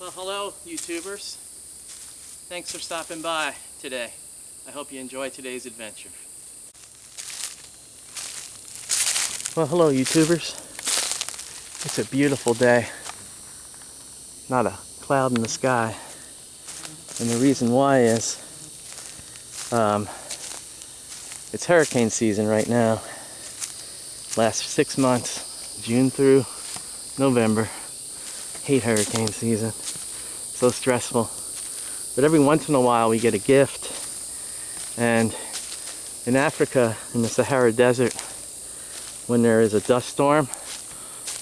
Well, hello YouTubers. Thanks for stopping by today. I hope you enjoy today's adventure. Well, hello YouTubers. It's a beautiful day. Not a cloud in the sky. And the reason why is it's hurricane season right now. Last 6 months, June through November. Hate hurricane season. So stressful. But every once in a while we get a gift. And in Africa, in the Sahara Desert, when there is a dust storm,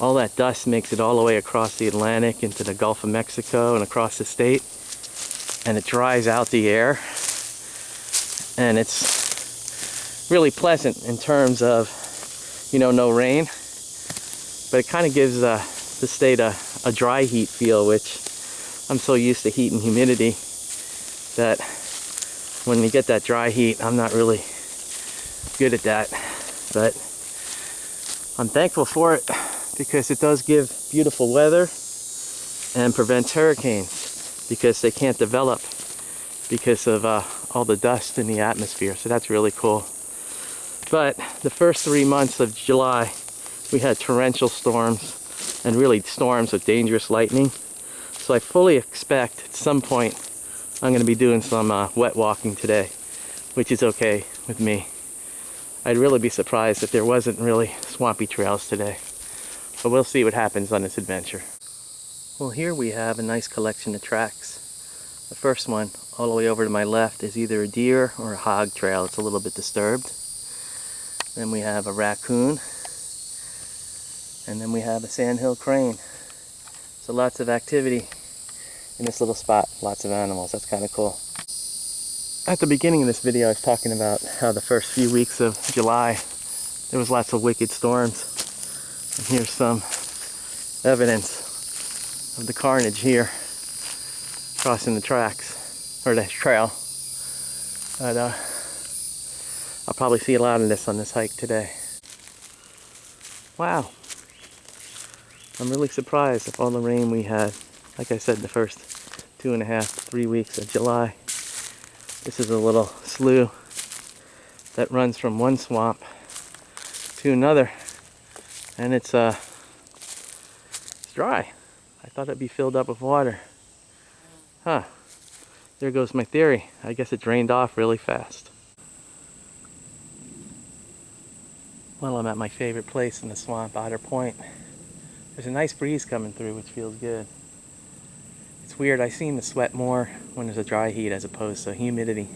all that dust makes it all the way across the Atlantic into the Gulf of Mexico and across the state. And it dries out the air. And it's really pleasant in terms of, no rain. But it kind of gives the state a dry heat feel, which I'm so used to heat and humidity that when you get that dry heat, I'm not really good at that. But I'm thankful for it because it does give beautiful weather and prevents hurricanes because they can't develop because of all the dust in the atmosphere. So that's really cool. But the first 3 months of July, we had torrential storms and really storms with dangerous lightning. So I fully expect at some point I'm going to be doing some wet walking today, which is okay with me. I'd really be surprised if there wasn't really swampy trails today. But we'll see what happens on this adventure. Well, here we have a nice collection of tracks. The first one, all the way over to my left, is either a deer or a hog trail. It's a little bit disturbed. Then we have a raccoon. And then we have a sandhill crane. So lots of activity in this little spot. Lots of animals. That's kind of cool. At the beginning of this video, I was talking about how the first few weeks of July, there was lots of wicked storms. And here's some evidence of the carnage here, crossing the tracks, or the trail. But I'll probably see a lot of this on this hike today. Wow. I'm really surprised with all the rain we had. Like I said, the first 2.5 to 3 weeks of July. This is a little slough that runs from one swamp to another. And it's dry. I thought it'd be filled up with water. Huh. There goes my theory. I guess it drained off really fast. Well, I'm at my favorite place in the swamp, Otter Point. There's a nice breeze coming through, which feels good. It's weird, I seem to sweat more when there's a dry heat as opposed to humidity.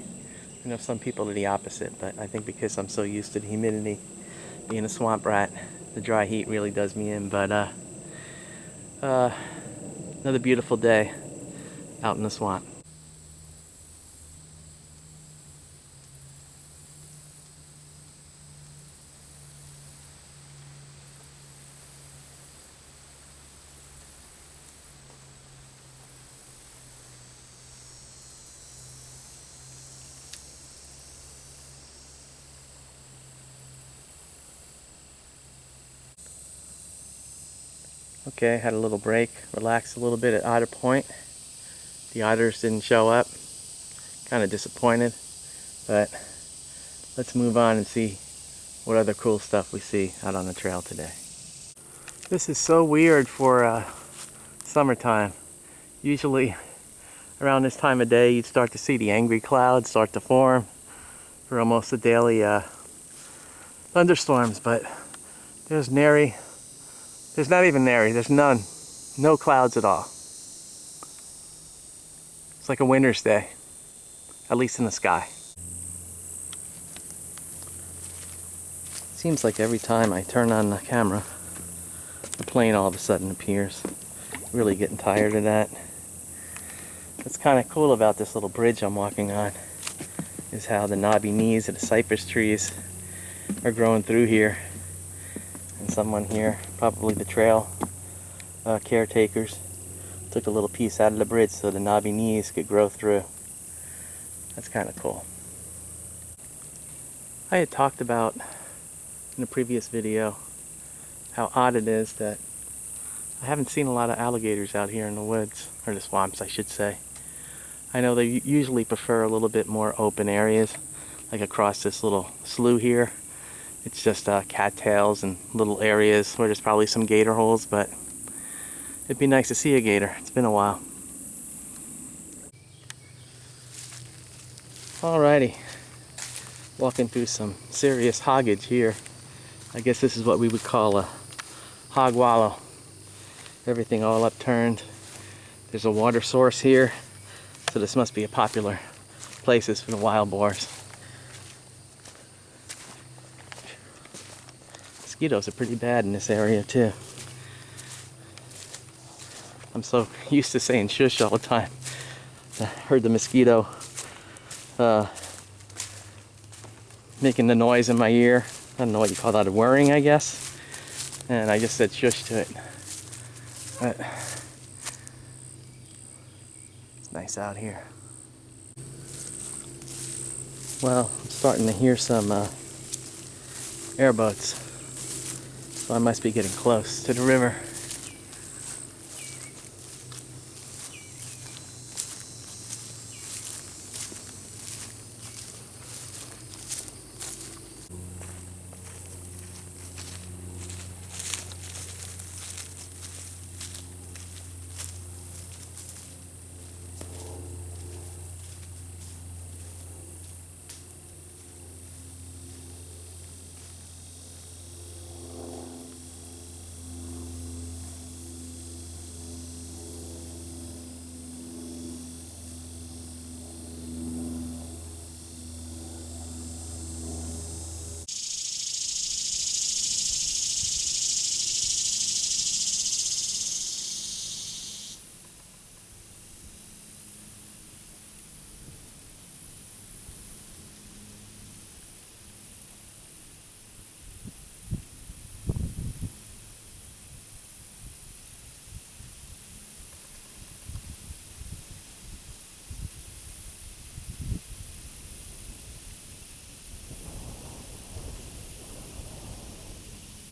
I know some people are the opposite, but I think because I'm so used to the humidity, being a swamp rat, the dry heat really does me in. But another beautiful day out in the swamp. Okay, had a little break, relaxed a little bit at Otter Point. The otters didn't show up. Kind of disappointed, but let's move on and see what other cool stuff we see out on the trail today. This is so weird for summertime. Usually around this time of day you'd start to see the angry clouds start to form for almost the daily thunderstorms, but there's nary. There's not even nary. There's none. No clouds at all. It's like a winter's day, at least in the sky. Seems like every time I turn on the camera, the plane all of a sudden appears. Really getting tired of that. What's kind of cool about this little bridge I'm walking on is how the knobby knees of the cypress trees are growing through here. And someone here, probably the trail caretakers, took a little piece out of the bridge so the knobby knees could grow through. That's kind of cool. I had talked about in a previous video how odd it is that I haven't seen a lot of alligators out here in the woods, or the swamps I should say. I know they usually prefer a little bit more open areas, like across this little slough here. It's just cattails and little areas where there's probably some gator holes, but it'd be nice to see a gator. It's been a while. Alrighty, walking through some serious hoggage here. I guess this is what we would call a hog wallow. Everything all upturned. There's a water source here, so this must be a popular places for the wild boars. Mosquitoes are pretty bad in this area too. I'm so used to saying shush all the time. I heard the mosquito making the noise in my ear. I don't know what you call that, a whirring, I guess. And I just said shush to it. But it's nice out here. Well, I'm starting to hear some airboats. So I must be getting close to the river.